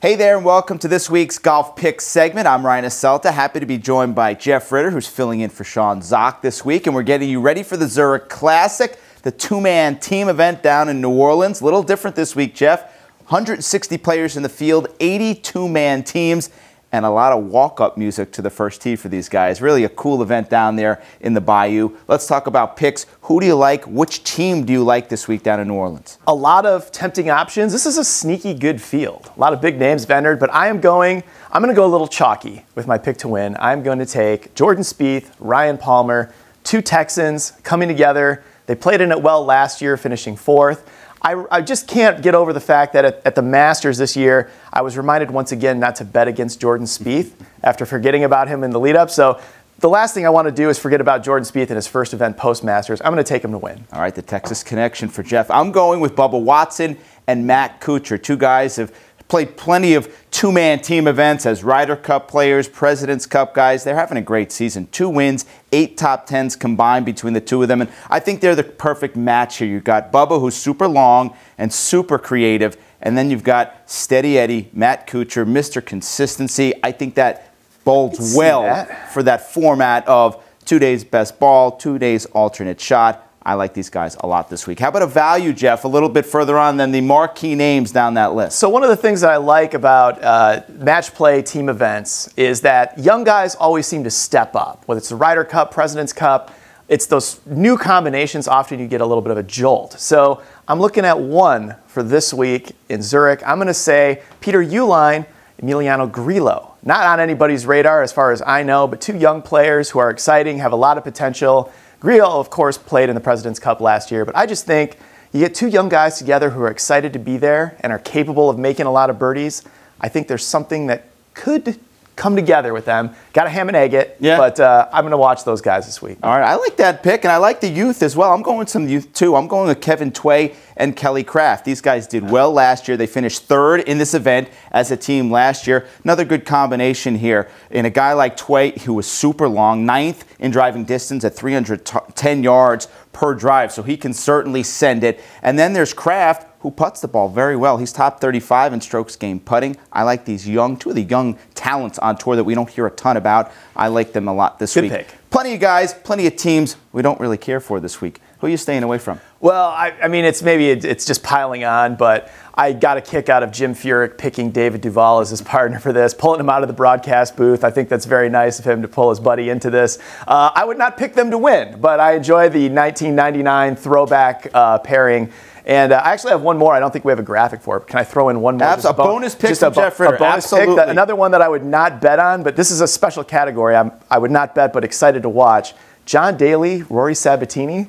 Hey there and welcome to this week's Golf Picks segment. I'm Ryan Asselta, happy to be joined by Jeff Ritter, who's filling in for Sean Zock this week, and we're getting you ready for the Zurich Classic, the two-man team event down in New Orleans. A little different this week, Jeff. 160 players in the field, 80 two-man teams, and a lot of walk-up music to the first tee for these guys. Really a cool event down there in the Bayou. Let's talk about picks. Who do you like? Which team do you like this week down in New Orleans? A lot of tempting options. This is a sneaky good field. A lot of big names have entered, but I'm going to go a little chalky with my pick to win. I'm going to take Jordan Spieth, Ryan Palmer, two Texans coming together. They played in it well last year, finishing fourth. I just can't get over the fact that at the Masters this year, I was reminded once again not to bet against Jordan Spieth after forgetting about him in the lead-up. So the last thing I want to do is forget about Jordan Spieth in his first event post-Masters. I'm going to take him to win. All right, the Texas connection for Jeff. I'm going with Bubba Watson and Matt Kuchar. Two guys have played plenty of two-man team events as Ryder Cup players, President's Cup guys. They're having a great season. 2 wins, 8 top 10s combined between the two of them. And I think they're the perfect match here. You've got Bubba, who's super long and super creative. And then you've got Steady Eddie, Matt Kuchar, Mr. Consistency. I think that bodes well for that format of 2 days best ball, 2 days alternate shot. I like these guys a lot this week. How about a value, Jeff, a little bit further on than the marquee names down that list? So one of the things that I like about match play team events is that young guys always seem to step up. Whether it's the Ryder Cup, President's Cup, it's those new combinations. Often you get a little bit of a jolt. So I'm looking at one for this week in Zurich. I'm going to say Peter Uihlein, Emiliano Grillo. Not on anybody's radar as far as I know, but two young players who are exciting, have a lot of potential. Grillo, of course, played in the President's Cup last year, but I just think you get two young guys together who are excited to be there and are capable of making a lot of birdies. I think there's something that could come together with them. Got to ham and egg it, but I'm going to watch those guys this week. All right, I like that pick, and I like the youth as well. I'm going with some youth, too. I'm going with Kevin Tway and Kelly Kraft. These guys did well last year. They finished third in this event as a team last year. Another good combination here in a guy like Tway, who was super long, 9th in driving distance at 310 yards per drive, so he can certainly send it. And then there's Kraft, who putts the ball very well. He's top 35 in strokes gained putting. I like these two of the young talents on tour that we don't hear a ton about. I like them a lot this week. Good pick. Plenty of guys, plenty of teams we don't really care for this week. Who are you staying away from? Well, I mean, it's just piling on, but I got a kick out of Jim Furyk picking David Duval as his partner for this, pulling him out of the broadcast booth. I think that's very nice of him to pull his buddy into this. I would not pick them to win, but I enjoy the 1999 throwback pairing. And I actually have one more. I don't think we have a graphic for it. Can I throw in one more? A bonus pick from Jeff Ritter. A bonus pick. Another one that I would not bet on, but this is a special category. I would not bet, but excited to watch. John Daly, Rory Sabatini.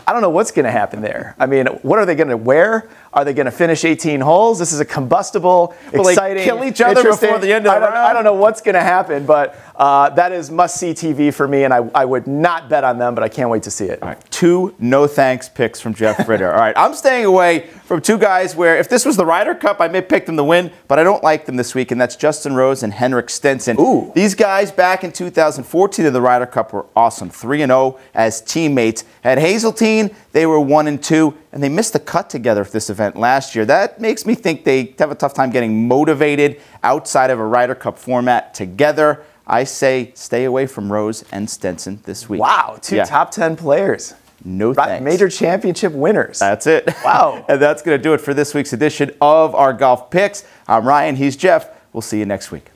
I don't know what's going to happen there. I mean, what are they going to wear? Are they going to finish 18 holes? This is a combustible, exciting, they kill each other before the end of the round? I don't know what's going to happen, but that is must-see TV for me, and I would not bet on them, but I can't wait to see it. All right, 2 no-thanks picks from Jeff Ritter. All right, I'm staying away from 2 guys where if this was the Ryder Cup, I may pick them to win, but I don't like them this week, and that's Justin Rose and Henrik Stenson. Ooh. These guys back in 2014 in the Ryder Cup were awesome, 3-0 as teammates. At Hazeltine, they were 1-2, and they missed the cut together for this event last year. That makes me think they have a tough time getting motivated outside of a Ryder Cup format together. I say stay away from Rose and Stenson this week. Wow, 2 top 10 players. No thanks. Major championship winners. That's it. Wow. And that's going to do it for this week's edition of our Golf Picks. I'm Ryan. He's Jeff. We'll see you next week.